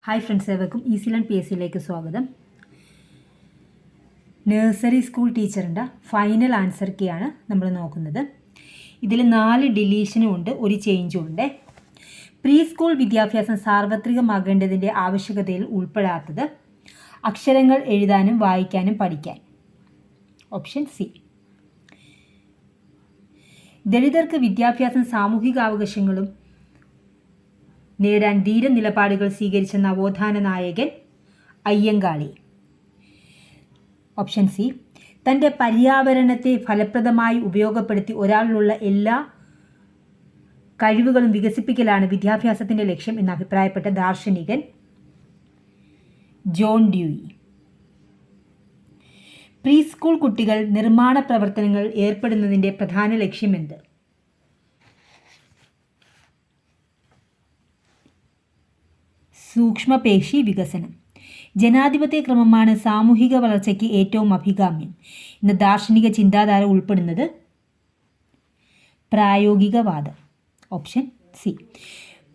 Hi friends, ഏവർക്കും easy learn PSCയിലേക്ക് സ്വാഗതം. Nursery school ടീച്ചറിൻ്റെ ഫൈനൽ ആൻസർ കീയാണ് നമ്മൾ നോക്കുന്നത്. ഇതിൽ 4 ഡിലീഷനും ഉണ്ട്, ഒരു ചേഞ്ചും ഉണ്ട്. പ്രീ സ്കൂൾ വിദ്യാഭ്യാസം സാർവത്രികമാകേണ്ടതിൻ്റെ ആവശ്യകതയിൽ ഉൾപ്പെടാത്തത് അക്ഷരങ്ങൾ എഴുതാനും വായിക്കാനും പഠിക്കാൻ. Option C. ദളിതർക്ക് വിദ്യാഭ്യാസം സാമൂഹികാവകാശങ്ങളും നേടാൻ ധീര നിലപാടുകൾ സ്വീകരിച്ച നവോത്ഥാന നായകൻ അയ്യങ്കാളി. Option C. തൻ്റെ പര്യാവരണത്തെ ഫലപ്രദമായി ഉപയോഗപ്പെടുത്തി ഒരാളിലുള്ള എല്ലാ കഴിവുകളും വികസിപ്പിക്കലാണ് വിദ്യാഭ്യാസത്തിൻ്റെ ലക്ഷ്യം എന്ന് അഭിപ്രായപ്പെട്ട ദാർശനികൻ ജോൺ ഡ്യൂയി. പ്രീ സ്കൂൾ കുട്ടികൾ നിർമ്മാണ പ്രവർത്തനങ്ങളിൽ ഏർപ്പെടുന്നതിൻ്റെ പ്രധാന ലക്ഷ്യമെന്ത്? സൂക്ഷ്മപേശി വികസനം. ജനാധിപത്യ ക്രമമാണ് സാമൂഹിക വളർച്ചയ്ക്ക് ഏറ്റവും അഭികാമ്യം എന്ന ദാർശനിക ചിന്താധാര ഉൾപ്പെടുന്നത് പ്രായോഗികവാദം. Option C.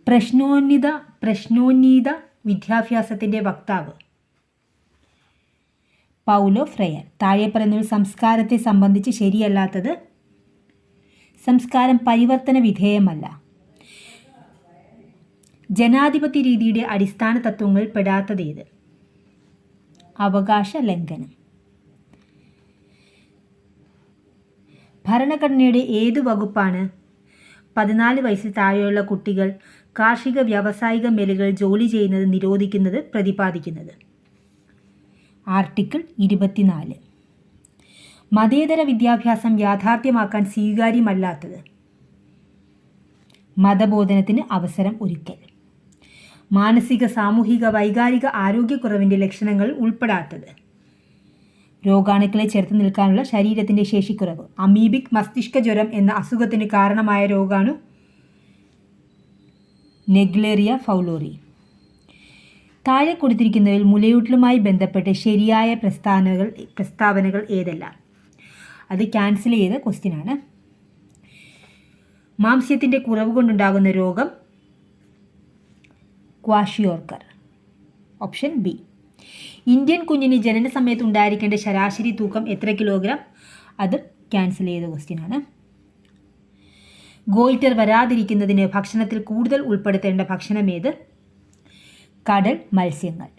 പ്രശ്നോന്നത വിദ്യാഭ്യാസത്തിൻ്റെ വക്താവ് പൗലോ ഫ്രയർ. താഴെ പറയുന്നതിൽ സംസ്കാരത്തെ സംബന്ധിച്ച് ശരിയല്ലാത്തത്. സംസ്കാരം പരിവർത്തന വിധേയമല്ല. ജനാധിപത്യ രീതിയുടെ അടിസ്ഥാന തത്വങ്ങൾ പെടാത്തതേത്? അവകാശ ലംഘനം. ഭരണഘടനയുടെ ഏതു വകുപ്പാണ് 14 വയസ്സിൽ താഴെയുള്ള കുട്ടികൾ കാർഷിക വ്യാവസായിക മേഖലകളിൽ ജോലി ചെയ്യുന്നത് നിരോധിക്കുന്നത് പ്രതിപാദിക്കുന്നത്? ആർട്ടിക്കിൾ 24. മതേതര വിദ്യാഭ്യാസം യാഥാർത്ഥ്യമാക്കാൻ സ്വീകാര്യമല്ലാത്തത്? മതബോധനത്തിന് അവസരം ഒരുക്കൽ. മാനസിക സാമൂഹിക വൈകാരിക ആരോഗ്യക്കുറവിൻ്റെ ലക്ഷണങ്ങൾ ഉൾപ്പെടാത്തത്? രോഗാണുക്കളെ ചെറുത്ത് നിൽക്കാനുള്ള ശരീരത്തിൻ്റെ ശേഷിക്കുറവ്. അമീബിക് മസ്തിഷ്ക ജ്വരം എന്ന അസുഖത്തിന് കാരണമായ രോഗാണു നെഗ്ലേറിയ ഫൗലോറി. താഴെ കൊടുത്തിരിക്കുന്നവയിൽ മുലയൂട്ടലുമായി ബന്ധപ്പെട്ട് ശരിയായ പ്രസ്താവനകൾ ഏതെല്ലാം? അത് ക്യാൻസൽ ചെയ്ത ക്വസ്റ്റ്യനാണ്. മാംസ്യത്തിൻ്റെ കുറവ് കൊണ്ടുണ്ടാകുന്ന രോഗം ക്വാഷിയോർക്കർ. Option B. ഇന്ത്യൻ കുഞ്ഞിന് ജനന സമയത്ത് ഉണ്ടായിരിക്കേണ്ട ശരാശരി തൂക്കം എത്ര കിലോഗ്രാം? അത് ക്യാൻസൽ ചെയ്ത ക്വസ്റ്റ്യനാണ്. ഗോയിറ്റർ വരാതിരിക്കുന്നതിന് ഭക്ഷണത്തിൽ കൂടുതൽ ഉൾപ്പെടുത്തേണ്ട ഭക്ഷണമേത്? കടൽ മത്സ്യങ്ങൾ.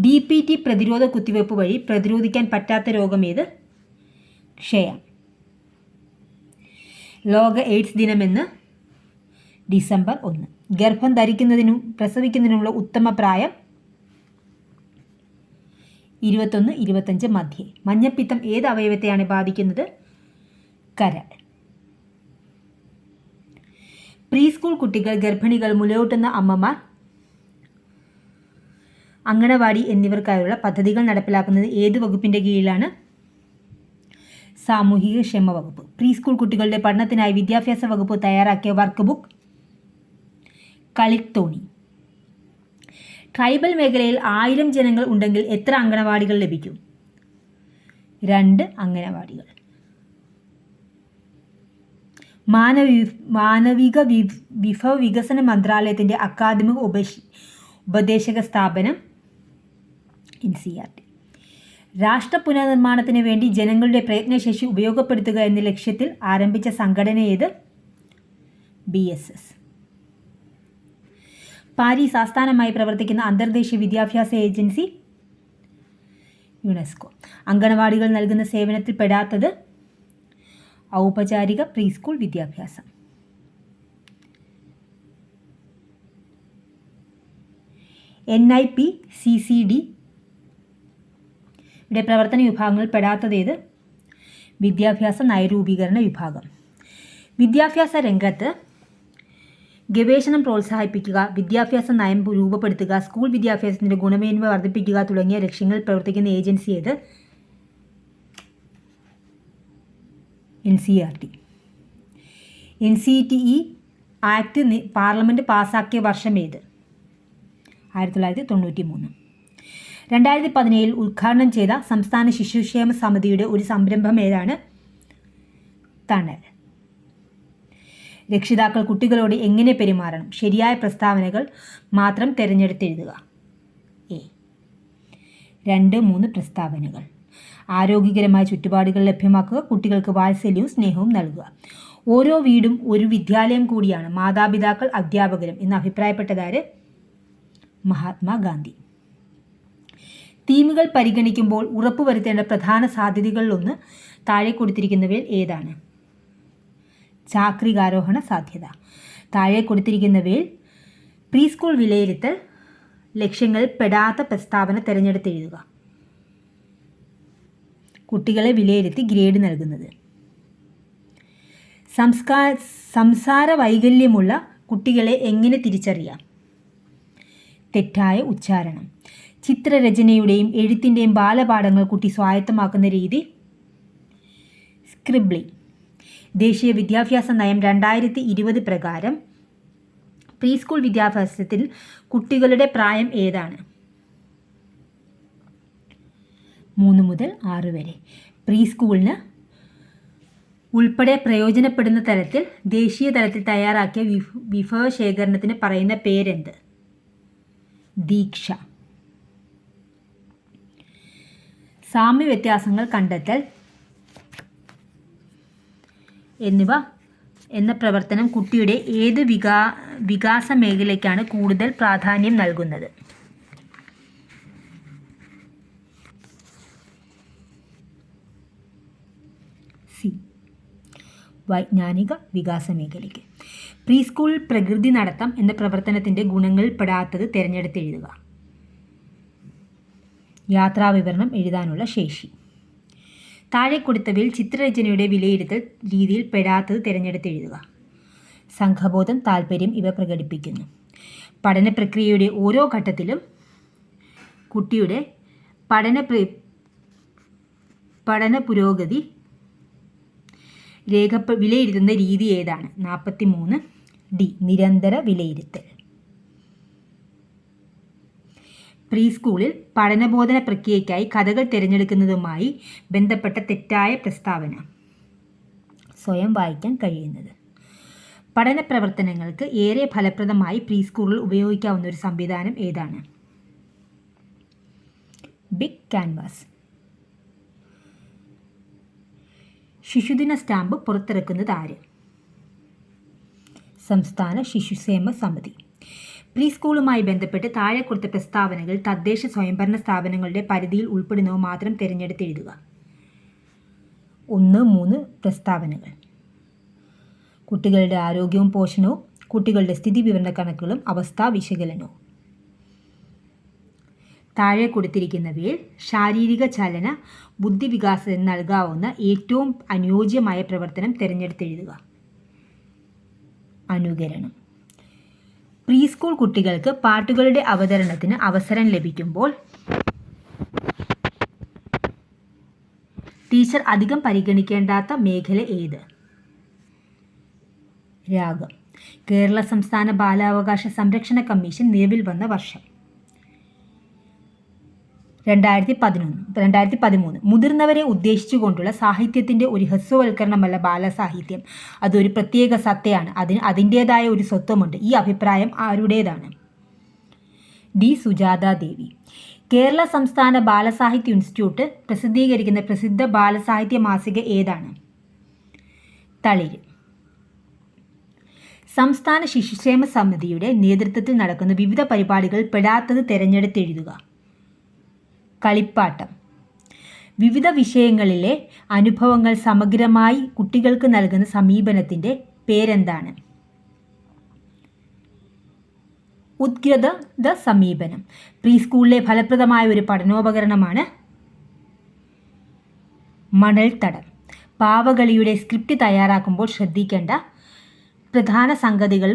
DPT പ്രതിരോധ കുത്തിവയ്പ്പ് വഴി പ്രതിരോധിക്കാൻ പറ്റാത്ത രോഗമേത്? ക്ഷയം. ലോക എയ്ഡ്സ് ദിനമെന്ന് ഡിസംബർ 1. ഗർഭം ധരിക്കുന്നതിനും പ്രസവിക്കുന്നതിനുമുള്ള ഉത്തമ പ്രായം 21-25 മധ്യേ. മഞ്ഞപ്പിത്തം ഏത് അവയവത്തെയാണ് ബാധിക്കുന്നത്? കരൾ. പ്രീ സ്കൂൾ കുട്ടികൾ, ഗർഭിണികൾ, മുലയൂട്ടുന്ന അമ്മമാർ, അങ്കണവാടി എന്നിവർക്കായുള്ള പദ്ധതികൾ നടപ്പിലാക്കുന്നത് ഏത് വകുപ്പിൻ്റെ കീഴിലാണ്? സാമൂഹിക ക്ഷേമ വകുപ്പ്. പ്രീ സ്കൂൾ കുട്ടികളുടെ പഠനത്തിനായി വിദ്യാഭ്യാസ വകുപ്പ് തയ്യാറാക്കിയ വർക്ക് ബുക്ക് കളിത്തോണി. ട്രൈബൽ മേഖലയിൽ 1000 ജനങ്ങൾ ഉണ്ടെങ്കിൽ എത്ര അങ്കണവാടികൾ ലഭിക്കും? 2 അങ്കണവാടികൾ. മാനവിക വിഭവ വികസന മന്ത്രാലയത്തിൻ്റെ അക്കാദമിക ഉപദേശക സ്ഥാപനം NCERT. രാഷ്ട്ര പുനർനിർമ്മാണത്തിന് വേണ്ടി ജനങ്ങളുടെ പ്രയത്നശേഷി ഉപയോഗപ്പെടുത്തുക എന്ന ലക്ഷ്യത്തിൽ ആരംഭിച്ച സംഘടന ഏത്? BSS. പാരീസ് ആസ്ഥാനമായി പ്രവർത്തിക്കുന്ന അന്തർദേശീയ വിദ്യാഭ്യാസ ഏജൻസി യുനെസ്കോ. അങ്കണവാടികൾ നൽകുന്ന സേവനത്തിൽ പെടാത്തത്? ഔപചാരിക പ്രീ സ്കൂൾ വിദ്യാഭ്യാസം. NIPCCD യുടെ പ്രവർത്തന വിഭാഗങ്ങളിൽ പെടാത്തതേത്? വിദ്യാഭ്യാസ നയരൂപീകരണ വിഭാഗം. വിദ്യാഭ്യാസ രംഗത്ത് ഗവേഷണം പ്രോത്സാഹിപ്പിക്കുക, വിദ്യാഭ്യാസ നയം രൂപപ്പെടുത്തുക, സ്കൂൾ വിദ്യാഭ്യാസത്തിൻ്റെ ഗുണമേന്മ വർദ്ധിപ്പിക്കുക തുടങ്ങിയ ലക്ഷ്യങ്ങളിൽ പ്രവർത്തിക്കുന്ന ഏജൻസി ഏത്? NCERT. NCTE ആക്ട് പാർലമെൻറ്റ് പാസാക്കിയ വർഷം ഏത്? 1993. 2017 ഉദ്ഘാടനം ചെയ്ത സംസ്ഥാന ശിശുക്ഷേമ സമിതിയുടെ ഒരു സംരംഭം ഏതാണ്? തണൽ. രക്ഷിതാക്കൾ കുട്ടികളോട് എങ്ങനെ പെരുമാറണം? ശരിയായ പ്രസ്താവനകൾ മാത്രം തിരഞ്ഞെടുത്തെഴുതുക. 2, 3 പ്രസ്താവനകൾ. ആരോഗ്യകരമായ ചുറ്റുപാടുകൾ ലഭ്യമാക്കുക. കുട്ടികൾക്ക് വാത്സല്യവും സ്നേഹവും നൽകുക. ഓരോ വീടും ഒരു വിദ്യാലയം കൂടിയാണ്. മാതാപിതാക്കൾ അധ്യാപകരും എന്ന് അഭിപ്രായപ്പെട്ടതാര്? മഹാത്മാഗാന്ധി. തീമുകൾ പരിഗണിക്കുമ്പോൾ ഉറപ്പുവരുത്തേണ്ട പ്രധാന സാധ്യതകളിലൊന്ന് താഴെ കൊടുത്തിരിക്കുന്നവയിൽ ഏതാണ്? ചാക്രികാരോഹണ സാധ്യത. താഴെ കൊടുത്തിരിക്കുന്നവയിൽ പ്രീ സ്കൂൾ വിലയിരുത്തൽ ലക്ഷ്യങ്ങളിൽ പെടാത്ത പ്രസ്താവന തിരഞ്ഞെടുത്തെഴുതുക. കുട്ടികളെ വിലയിരുത്തി ഗ്രേഡ് നൽകുന്നത്. സംസാര വൈകല്യമുള്ള കുട്ടികളെ എങ്ങനെ തിരിച്ചറിയാം? തെറ്റായ ഉച്ചാരണം. ചിത്രരചനയുടെയും എഴുത്തിൻ്റെയും ബാലപാഠങ്ങൾ കുട്ടി സ്വായത്തമാക്കുന്ന രീതി സ്ക്രിബ്ലിംഗ്. ദേശീയ വിദ്യാഭ്യാസ നയം 2020 പ്രകാരം പ്രീ സ്കൂൾ വിദ്യാഭ്യാസത്തിൽ കുട്ടികളുടെ പ്രായം ഏതാണ്? 3 മുതൽ 6 വരെ. പ്രീ സ്കൂളിന് ഉൾപ്പെടെ പ്രയോജനപ്പെടുന്ന തലത്തിൽ ദേശീയ തലത്തിൽ തയ്യാറാക്കിയ വിഭവശേഖരണത്തിന് പറയുന്ന പേരെന്ത്? ദീക്ഷ. സാമ്യ വ്യത്യാസങ്ങൾ കണ്ടെത്തൽ എന്ന പ്രവർത്തനം കുട്ടിയുടെ ഏത് വികാസ മേഖലയ്ക്കാണ് കൂടുതൽ പ്രാധാന്യം നൽകുന്നത്? സി. വൈജ്ഞാനിക വികാസ മേഖലയ്ക്ക്. പ്രീ സ്കൂൾ പ്രകൃതി നടത്തം എന്ന പ്രവർത്തനത്തിൻ്റെ ഗുണങ്ങളിൽ പെടാത്തത് തിരഞ്ഞെടുത്തെഴുതുക. യാത്രാവിവരണം എഴുതാനുള്ള ശേഷി. താഴെ കൊടുത്തവയിൽ ചിത്രരചനയുടെ വിലയിരുത്തൽ രീതിയിൽ പെടാത്തത് തിരഞ്ഞെടുത്തെഴുതുക. സംഘബോധം, താൽപ്പര്യം ഇവ പ്രകടിപ്പിക്കുന്നു. പഠന പ്രക്രിയയുടെ ഓരോ ഘട്ടത്തിലും കുട്ടിയുടെ പഠന പുരോഗതി വിലയിരുത്തുന്ന രീതി ഏതാണ്? 43 ഡി. നിരന്തര വിലയിരുത്തൽ. പ്രീ സ്കൂളിൽ പഠനബോധന പ്രക്രിയയ്ക്കായി കഥകൾ തിരഞ്ഞെടുക്കുന്നതുമായി ബന്ധപ്പെട്ട തെറ്റായ പ്രസ്താവന. സ്വയം വായിക്കാൻ കഴിയുന്നത്. പഠന പ്രവർത്തനങ്ങൾക്ക് ഏറെ ഫലപ്രദമായി പ്രീ സ്കൂളിൽ ഉപയോഗിക്കാവുന്ന ഒരു സംവിധാനം ഏതാണ്? Big canvas. ശിശുദിന സ്റ്റാമ്പ് പുറത്തിറക്കുന്നത് ആര്? സംസ്ഥാന ശിശുക്ഷേമ സമിതി. പ്രീ സ്കൂളുമായി ബന്ധപ്പെട്ട് താഴെ കൊടുത്ത പ്രസ്താവനകൾ തദ്ദേശ സ്വയംഭരണ സ്ഥാപനങ്ങളുടെ പരിധിയിൽ ഉൾപ്പെടുന്നവ മാത്രം തിരഞ്ഞെടുത്തെഴുതുക. 1, 3 പ്രസ്താവനകൾ. കുട്ടികളുടെ ആരോഗ്യവും പോഷണവും, കുട്ടികളുടെ സ്ഥിതി വിവരണ കണക്കുകളും, അവസ്ഥാ വിശകലനവും. താഴെ കൊടുത്തിരിക്കുന്നവയിൽ ശാരീരിക ചലന ബുദ്ധിവികാസത്തിന് നൽകാവുന്ന ഏറ്റവും അനുയോജ്യമായ പ്രവർത്തനം തിരഞ്ഞെടുത്തെഴുതുക. അനുകരണം. പ്രീ സ്കൂൾ കുട്ടികൾക്ക് പാട്ടുകളുടെ അവതരണത്തിന് അവസരം ലഭിക്കുമ്പോൾ ടീച്ചർ അധികം പരിഗണിക്കേണ്ടാത്ത മേഖല ഏത്? രാഗം. കേരള സംസ്ഥാന ബാലാവകാശ സംരക്ഷണ കമ്മീഷൻ നിലവിൽ വന്ന വർഷം 2013. മുതിർന്നവരെ ഉദ്ദേശിച്ചുകൊണ്ടുള്ള സാഹിത്യത്തിൻ്റെ ഒരു ഹ്രസ്വവൽക്കരണമല്ല ബാലസാഹിത്യം. അതൊരു പ്രത്യേക സത്തയാണ്. അതിന് അതിൻ്റേതായ ഒരു സ്വത്വമുണ്ട്. ഈ അഭിപ്രായം ആരുടേതാണ്? ഡി. സുജാത ദേവി. കേരള സംസ്ഥാന ബാലസാഹിത്യ ഇൻസ്റ്റിറ്റ്യൂട്ട് പ്രസിദ്ധീകരിക്കുന്ന പ്രസിദ്ധ ബാലസാഹിത്യ മാസിക ഏതാണ്? തളിര്. സംസ്ഥാന ശിശുക്ഷേമ സമിതിയുടെ നേതൃത്വത്തിൽ നടക്കുന്ന വിവിധ പരിപാടികൾ പെടാത്തത് തിരഞ്ഞെടുത്തെഴുതുക. കളിപ്പാട്ടം. വിവിധ വിഷയങ്ങളിലെ അനുഭവങ്ങൾ സമഗ്രമായി കുട്ടികൾക്ക് നൽകുന്ന സമീപനത്തിൻ്റെ പേരെന്താണ്? ഉദ്ഗ്രഥ സമീപനം. പ്രീ സ്കൂളിലെ ഫലപ്രദമായ ഒരു പഠനോപകരണമാണ് മണൽത്തടം. പാവകളിയുടെ സ്ക്രിപ്റ്റ് തയ്യാറാക്കുമ്പോൾ ശ്രദ്ധിക്കേണ്ട പ്രധാന സംഗതികൾ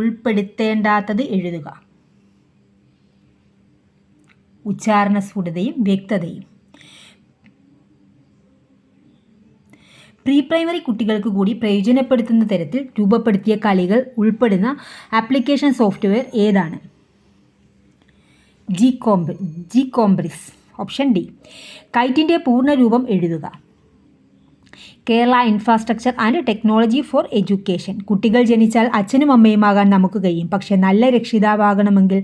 ഉൾപ്പെടുത്തേണ്ടാത്തത് എഴുതുക. ഉച്ചാരണ സ്ഫുടതയും വ്യക്തതയും. പ്രീ പ്രൈമറി കുട്ടികൾക്ക് കൂടി പ്രയോജനപ്പെടുത്തുന്ന തരത്തിൽ രൂപപ്പെടുത്തിയ കളികൾ ഉൾപ്പെടുന്ന ആപ്ലിക്കേഷൻ സോഫ്റ്റ്വെയർ ഏതാണ്? GCompris. Option D. കൈറ്റിൻ്റെ പൂർണ്ണരൂപം എഴുതുക. Kerala infrastructure and technology for education. കുട്ടികൾ ജനിച്ചാൽ അച്ഛനും അമ്മയുമാകാൻ നമുക്ക് കഴിയും, പക്ഷേ നല്ല രക്ഷിതാവാകണമെങ്കിൽ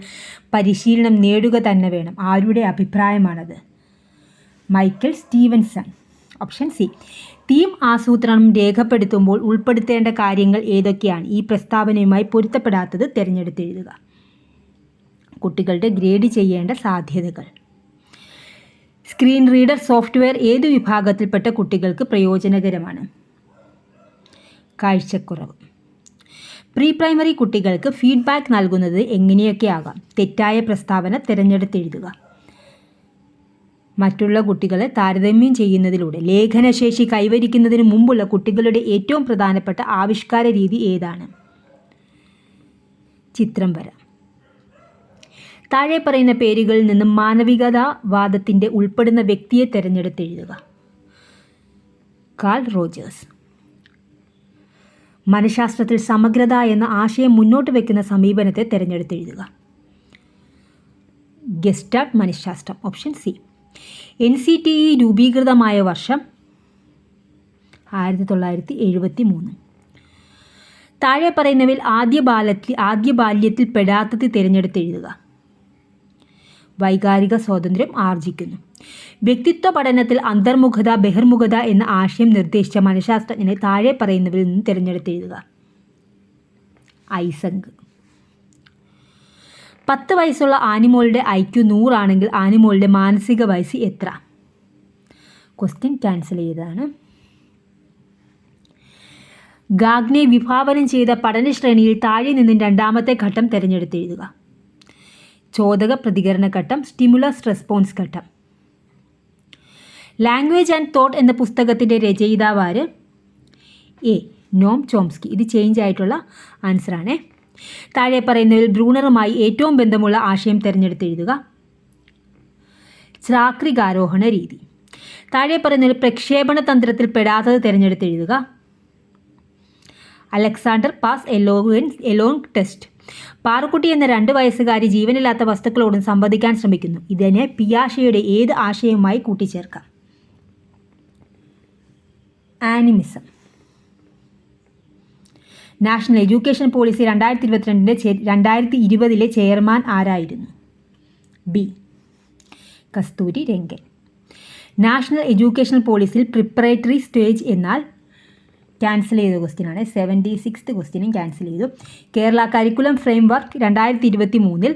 പരിശീലനം നേടുക തന്നെ വേണം. ആരുടെ അഭിപ്രായമാണത്? Michael Stevenson. Option C. Theme ആസൂത്രണം രേഖപ്പെടുത്തുമ്പോൾ ഉൾപ്പെടുത്തേണ്ട കാര്യങ്ങൾ ഏതൊക്കെയാണ്? ഈ പ്രസ്താവനയുമായി പൊരുത്തപ്പെടാത്തത് തിരഞ്ഞെടുത്തെഴുതുക. കുട്ടികളുടെ ഗ്രേഡ് ചെയ്യേണ്ട സാധ്യതകൾ. സ്ക്രീൻ റീഡർ സോഫ്റ്റ്വെയർ ഏതു വിഭാഗത്തിൽപ്പെട്ട കുട്ടികൾക്ക് പ്രയോജനകരമാണ്? കാഴ്ചക്കുറവ്. പ്രീ പ്രൈമറി കുട്ടികൾക്ക് ഫീഡ്ബാക്ക് നൽകുന്നത് എങ്ങനെയൊക്കെ ആകാം? തെറ്റായ പ്രസ്താവന തിരഞ്ഞെടുത്തെഴുതുക. മറ്റുള്ള കുട്ടികളെ താരതമ്യം ചെയ്യുന്നതിലൂടെ ലേഖനശേഷി കൈവരിക്കുന്നതിന് മുമ്പുള്ള കുട്ടികളുടെ ഏറ്റവും പ്രധാനപ്പെട്ട ആവിഷ്കാര രീതി ഏതാണ്? ചിത്രം വര. താഴെ പറയുന്ന പേരുകളിൽ നിന്നും മാനവികതാവാദത്തിൻ്റെ ഉൾപ്പെടുന്ന വ്യക്തിയെ തിരഞ്ഞെടുത്തെഴുതുക. Call Rogers. മനഃശാസ്ത്രത്തിൽ സമഗ്രത എന്ന ആശയം മുന്നോട്ട് വയ്ക്കുന്ന സമീപനത്തെ തിരഞ്ഞെടുത്തെഴുതുക. ഗസ്റ്റാൾട്ട് മനഃശാസ്ത്രം. Option C. NCTE രൂപീകൃതമായ വർഷം 1973. താഴെ പറയുന്നവയിൽ ആദ്യ ബാല്യത്തിൽ പെടാത്തത് തിരഞ്ഞെടുത്തെഴുതുക. വൈകാരിക സ്വാതന്ത്ര്യം ആർജിക്കുന്നു. വ്യക്തിത്വ പഠനത്തിൽ അന്തർമുഖത ബഹിർമുഖത എന്ന ആശയം നിർദ്ദേശിച്ച മനഃശാസ്ത്രജ്ഞനെ താഴെ പറയുന്നവരിൽ നിന്ന് തിരഞ്ഞെടുത്തെഴുതുക. ഐസങ്ക്. 10 വയസ്സുള്ള ആനിമോളുടെ IQ 100 ആണെങ്കിൽ ആനിമോളുടെ മാനസിക വയസ്സ് എത്ര? ക്വസ്റ്റ്യൻ ക്യാൻസൽ ചെയ്തതാണ്. ഗാഗ്നെ വിഭാവനം ചെയ്ത പഠനശ്രേണിയിൽ താഴെ നിന്നും രണ്ടാമത്തെ ഘട്ടം തിരഞ്ഞെടുത്തെഴുതുക. ചോദക പ്രതികരണ ഘട്ടം, സ്റ്റിമുലസ് റെസ്പോൺസ് ഘട്ടം. ലാംഗ്വേജ് ആൻഡ് തോട്ട് എന്ന പുസ്തകത്തിൻ്റെ രചയിതാവാര്? എ. Noam Chomsky. ഇത് ചേഞ്ച് ആയിട്ടുള്ള ആൻസറാണ്. താഴെ പറയുന്നതിൽ ബ്രൂണറുമായി ഏറ്റവും ബന്ധമുള്ള ആശയം തിരഞ്ഞെടുത്തെഴുതുക. ചാക്രികാരോഹണ രീതി. താഴെ പറയുന്നതിൽ പ്രക്ഷേപണ തന്ത്രത്തിൽ പെടാത്തത് തിരഞ്ഞെടുത്തെഴുതുക. Alexander pass along test. Parukutty എന്ന 2 വയസ്സുകാരി ജീവനില്ലാത്ത വസ്തുക്കളോടും സംവദിക്കാൻ ശ്രമിക്കുന്നു. ഇതിനെ പിയാഷെയുടെ ഏത് ആശയവുമായി കൂട്ടിച്ചേർക്കാം? Animism. National education policy 2020 chairman ആരായിരുന്നു? B. Kasturi Rangan. National education പോളിസിയിൽ പ്രിപ്പറേറ്ററി സ്റ്റേജ് എന്നാൽ? ക്യാൻസൽ ചെയ്ത ക്വസ്റ്റ്യനാണ്. 76th ക്വസ്റ്റ്യനും ക്യാൻസൽ ചെയ്തു. കേരള കരിക്കുലം ഫ്രെയിംവർക്ക് 2023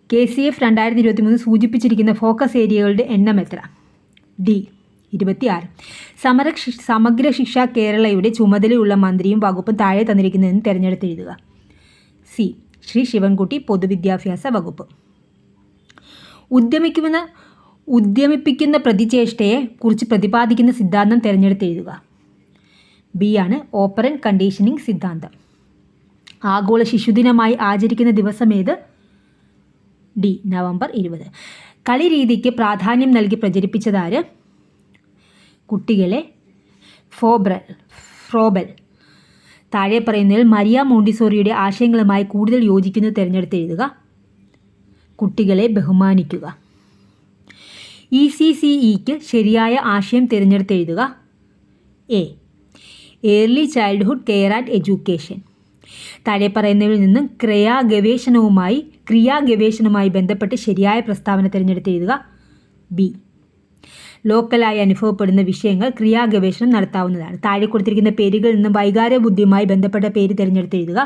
KCF 2023 സൂചിപ്പിച്ചിരിക്കുന്ന ഫോക്കസ് ഏരിയകളുടെ എണ്ണം എത്ര? ഡി. 26. സമഗ്ര ശിക്ഷ കേരളയുടെ ചുമതലയുള്ള മന്ത്രിയും വകുപ്പും താഴെ തന്നിരിക്കുന്നതെന്ന് തിരഞ്ഞെടുത്തെഴുതുക. സി. ശ്രീ ശിവൻകുട്ടി, പൊതുവിദ്യാഭ്യാസ വകുപ്പ്. ഉദ്യമിപ്പിക്കുന്ന പ്രതിചേഷ്ടയെ കുറിച്ച് പ്രതിപാദിക്കുന്ന സിദ്ധാന്തം തിരഞ്ഞെടുത്തെഴുതുക. ബി ആണ് ഓപ്പറന്റ് കണ്ടീഷനിങ് സിദ്ധാന്തം. ആഗോള ശിശുദിനമായി ആചരിക്കുന്ന ദിവസമേത്? ഡി. നവംബർ 20. കളി രീതിക്ക് പ്രാധാന്യം നൽകി പ്രചരിപ്പിച്ചതാര്? കുട്ടികളെ ഫ്രോബൽ. താഴെ പറയുന്നതിൽ മരിയ മോണ്ടിസോറിയുടെ ആശയങ്ങളുമായി കൂടുതൽ യോജിക്കുന്നത് തിരഞ്ഞെടുത്തെഴുതുക. കുട്ടികളെ ബഹുമാനിക്കുക. ECCEക്ക് ശരിയായ ആശയം തിരഞ്ഞെടുത്തെഴുതുക. A. Early childhood care and education. താഴെ പറയുന്നവരിൽ നിന്നും ക്രിയാഗവേഷണവുമായി ബന്ധപ്പെട്ട് ശരിയായ പ്രസ്താവന തിരഞ്ഞെടുത്തെഴുതുക. ബി. ലോക്കലായി അനുഭവപ്പെടുന്ന വിഷയങ്ങൾ ക്രിയാഗവേഷണം നടത്താവുന്നതാണ്. താഴെ കൊടുത്തിരിക്കുന്ന പേരുകളിൽ നിന്നും വൈകാര ബുദ്ധിയുമായി ബന്ധപ്പെട്ട പേര് തിരഞ്ഞെടുത്തെഴുതുക.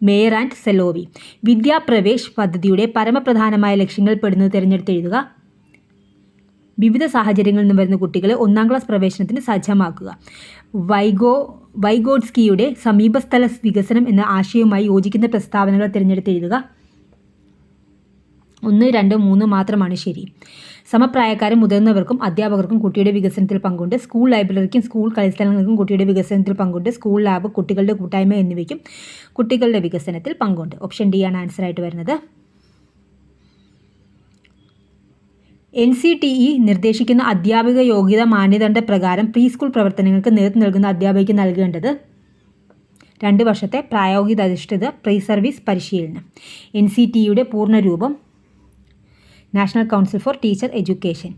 Mayor and സെലോവി. വിദ്യാപ്രവേശ് പദ്ധതിയുടെ പരമപ്രധാനമായ ലക്ഷ്യങ്ങളിൽ പെടുന്നത് തിരഞ്ഞെടുത്തെഴുതുക. വിവിധ സാഹചര്യങ്ങളിൽ നിന്ന് വരുന്ന കുട്ടികളെ 1ാം ക്ലാസ് പ്രവേശനത്തിന് സജ്ജമാക്കുക. വൈഗോഡ്സ്കിയുടെ സമീപസ്ഥല വികസനം എന്ന ആശയവുമായി യോജിക്കുന്ന പ്രസ്താവനകൾ തിരഞ്ഞെടുത്തെഴുതുക. 1, 2, 3 മാത്രമാണ് ശരി. സമപ്രായക്കാരും മുതിർന്നവർക്കും അധ്യാപകർക്കും കുട്ടിയുടെ വികസനത്തിൽ പങ്കുണ്ട്. സ്കൂൾ ലൈബ്രറിക്കും സ്കൂൾ കളിസ്ഥലങ്ങൾക്കും കുട്ടിയുടെ വികസനത്തിൽ പങ്കുണ്ട്. സ്കൂൾ ലാബ്, കുട്ടികളുടെ കൂട്ടായ്മ എന്നിവയ്ക്കും കുട്ടികളുടെ വികസനത്തിൽ പങ്കുണ്ട്. ഓപ്ഷൻ ഡി ആണ് ആൻസറായിട്ട് വരുന്നത്. NCTE നിർദ്ദേശിക്കുന്ന അധ്യാപിക യോഗ്യത മാനദണ്ഡ പ്രകാരം പ്രീ സ്കൂൾ പ്രവർത്തനങ്ങൾക്ക് നേതൃത്വം നൽകുന്ന അധ്യാപികയ്ക്ക് നൽകേണ്ടത് 2 വർഷത്തെ പ്രായോഗികാധിഷ്ഠിത പ്രീ സർവീസ് പരിശീലനം. NCTEയുടെ പൂർണ്ണരൂപം national council for teacher education.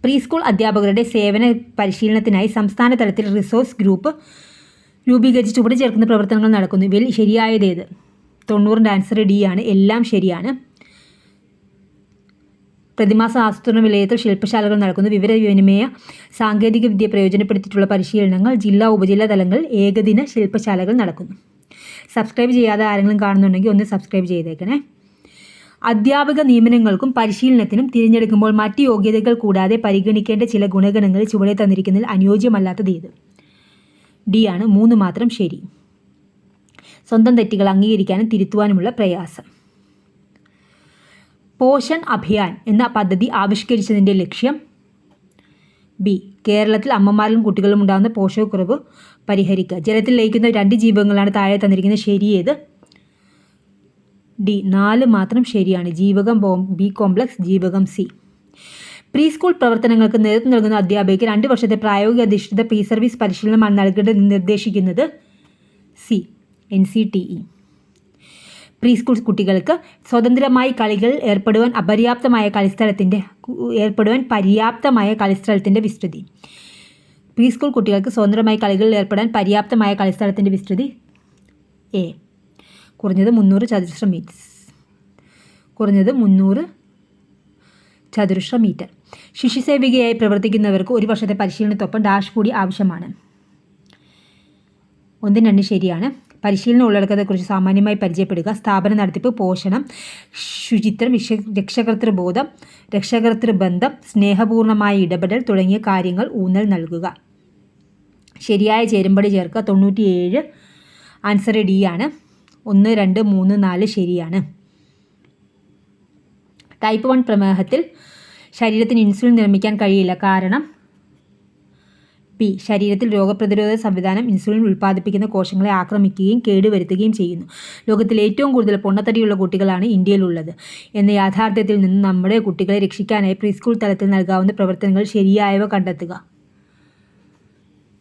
Preschool അധ്യാപകരുടെ സേവന പരിശീലനത്തിനായി സംസ്ഥാന തലത്തിൽ റിസോഴ്സ് ഗ്രൂപ്പ് രൂപീകരിച്ച് ചുവട് ചേർക്കുന്ന പ്രവർത്തനങ്ങൾ നടക്കുന്നു. ഇവയിൽ ശരിയായതേത്? 90ൻ്റെ ആൻസർ ഡി ആണ്. എല്ലാം ശരിയാണ്. പ്രതിമാസ ആസൂത്രണ വിലയിരുത്തൽ ശില്പശാലകൾ നടക്കുന്നു. വിവരവിനിമയ സാങ്കേതിക വിദ്യ പ്രയോജനപ്പെടുത്തിയിട്ടുള്ള പരിശീലനങ്ങൾ ജില്ലാ ഉപജില്ലാ തലങ്ങളിൽ ഏകദിന ശില്പശാലകൾ നടക്കുന്നു. സബ്സ്ക്രൈബ് ചെയ്യാതെ ആരെങ്കിലും കാണുന്നുണ്ടെങ്കിൽ ഒന്ന് സബ്സ്ക്രൈബ് ചെയ്തേക്കണേ. അധ്യാപക നിയമനങ്ങൾക്കും പരിശീലനത്തിനും തിരഞ്ഞെടുക്കുമ്പോൾ മറ്റ് യോഗ്യതകൾ കൂടാതെ പരിഗണിക്കേണ്ട ചില ഗുണഗണങ്ങൾ ചുവടെ തന്നിരിക്കുന്നതിൽ അനുയോജ്യമല്ലാത്തത് ഏത്? ഡി ആണ്. 3 മാത്രം ശരി. സ്വന്തം തെറ്റുകൾ അംഗീകരിക്കാനും തിരുത്തുവാനുമുള്ള പ്രയാസം. പോഷൻ അഭിയാൻ എന്ന പദ്ധതി ആവിഷ്കരിച്ചതിൻ്റെ ലക്ഷ്യം? ബി. കേരളത്തിൽ അമ്മമാരിലും കുട്ടികളിലും ഉണ്ടാകുന്ന പോഷകക്കുറവ് പരിഹരിക്കുക. ജലത്തിൽ ലയിക്കുന്ന 2 ജീവകങ്ങളാണ് താഴെ തന്നിരിക്കുന്നത്. ശരിയേത്? ഡി. 4 മാത്രം ശരിയാണ്. ജീവകം ബി കോംപ്ലക്സ്, ജീവകം സി. പ്രീ സ്കൂൾ പ്രവർത്തനങ്ങൾക്ക് നേതൃത്വം നൽകുന്ന അധ്യാപകർക്ക് 2 വർഷത്തെ പ്രായോഗിക അധിഷ്ഠിത പ്രീ സർവീസ് പരിശീലനമാണ് നൽകേണ്ടത് നിർദ്ദേശിക്കുന്നത്? സി. NCTE. പ്രീ സ്കൂൾ കുട്ടികൾക്ക് സ്വതന്ത്രമായി കളികൾ ഏർപ്പെടുവാൻ പര്യാപ്തമായ കളിസ്ഥലത്തിൻ്റെ വിസ്തൃതി. പ്രീ സ്കൂൾ കുട്ടികൾക്ക് സ്വതന്ത്രമായി കളികളിൽ ഏർപ്പെടാൻ പര്യാപ്തമായ കളിസ്ഥലത്തിൻ്റെ വിസ്തൃതി? എ. കുറഞ്ഞത് 300 ചതുരശ്ര മീറ്റർ. കുറഞ്ഞത് 300 ചതുരശ്ര മീറ്റർ. ശിശുസേവികയായി പ്രവർത്തിക്കുന്നവർക്ക് 1 വർഷത്തെ പരിശീലനത്തൊപ്പം ഡാഷ് കൂടി ആവശ്യമാണ്. 1, 2 ശരിയാണ്. പരിശീലന ഉള്ളടക്കത്തെക്കുറിച്ച് സാമാന്യമായി പരിചയപ്പെടുക. സ്ഥാപന നടത്തിപ്പ്, പോഷണം, ശുചിത്വം, രക്ഷകർതൃബോധം, രക്ഷകർതൃബന്ധം, സ്നേഹപൂർണ്ണമായ ഇടപെടൽ തുടങ്ങിയ കാര്യങ്ങൾ ഊന്നൽ നൽകുക. ശരിയായ ചേരുംപടി ചേർക്കുക. 97 ആൻസർ ഡി ആണ്. 1, 2, 3, 4 ശരിയാണ്. ടൈപ്പ് 1 പ്രമേഹത്തിൽ ശരീരത്തിന് ഇൻസുലിൻ നിർമ്മിക്കാൻ കഴിയില്ല. കാരണം? പി. ശരീരത്തിൽ രോഗപ്രതിരോധ സംവിധാനം ഇൻസുലിൻ ഉൽപ്പാദിപ്പിക്കുന്ന കോശങ്ങളെ ആക്രമിക്കുകയും കേടുവരുത്തുകയും ചെയ്യുന്നു. ലോകത്തിൽ ഏറ്റവും കൂടുതൽ പൊണ്ണത്തടിയുള്ള കുട്ടികളാണ് ഇന്ത്യയിലുള്ളത് എന്ന യാഥാർത്ഥ്യത്തിൽ നിന്ന് നമ്മുടെ കുട്ടികളെ രക്ഷിക്കാനായി പ്രീ സ്കൂൾ തലത്തിൽ നൽകാവുന്ന പ്രവർത്തനങ്ങൾ ശരിയായവ കണ്ടെത്തുക.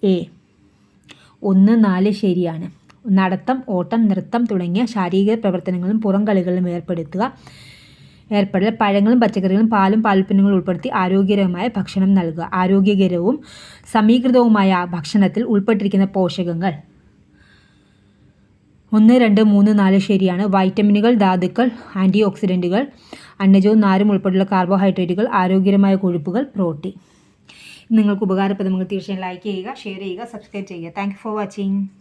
എ. 1, 4 ശരിയാണ്. നടത്തം, ഓട്ടം, നൃത്തം തുടങ്ങിയ ശാരീരിക പ്രവർത്തനങ്ങളും പുറം കളികളിലും ഏർപ്പെടൽ, പഴങ്ങളും പച്ചക്കറികളും പാലും പാലുൽപ്പന്നങ്ങളും ഉൾപ്പെടുത്തി ആരോഗ്യകരമായ ഭക്ഷണം നൽകുക. ആരോഗ്യകരവും സമീകൃതവുമായ ഭക്ഷണത്തിൽ ഉൾപ്പെട്ടിരിക്കുന്ന പോഷകങ്ങൾ? 1, 2, 3, 4 ശരിയാണ്. വൈറ്റമിനുകൾ, ധാതുക്കൾ, ആൻറ്റി ഓക്സിഡൻറ്റുകൾ, അന്നജവും നാരും ഉൾപ്പെടെയുള്ള കാർബോഹൈഡ്രേറ്റുകൾ, ആരോഗ്യകരമായ കൊഴുപ്പുകൾ, പ്രോട്ടീൻ. നിങ്ങൾക്ക് ഉപകാരപ്രദമെങ്കിൽ തീർച്ചയായും ലൈക്ക് ചെയ്യുക, ഷെയർ ചെയ്യുക, സബ്സ്ക്രൈബ് ചെയ്യുക. Thank you for watching.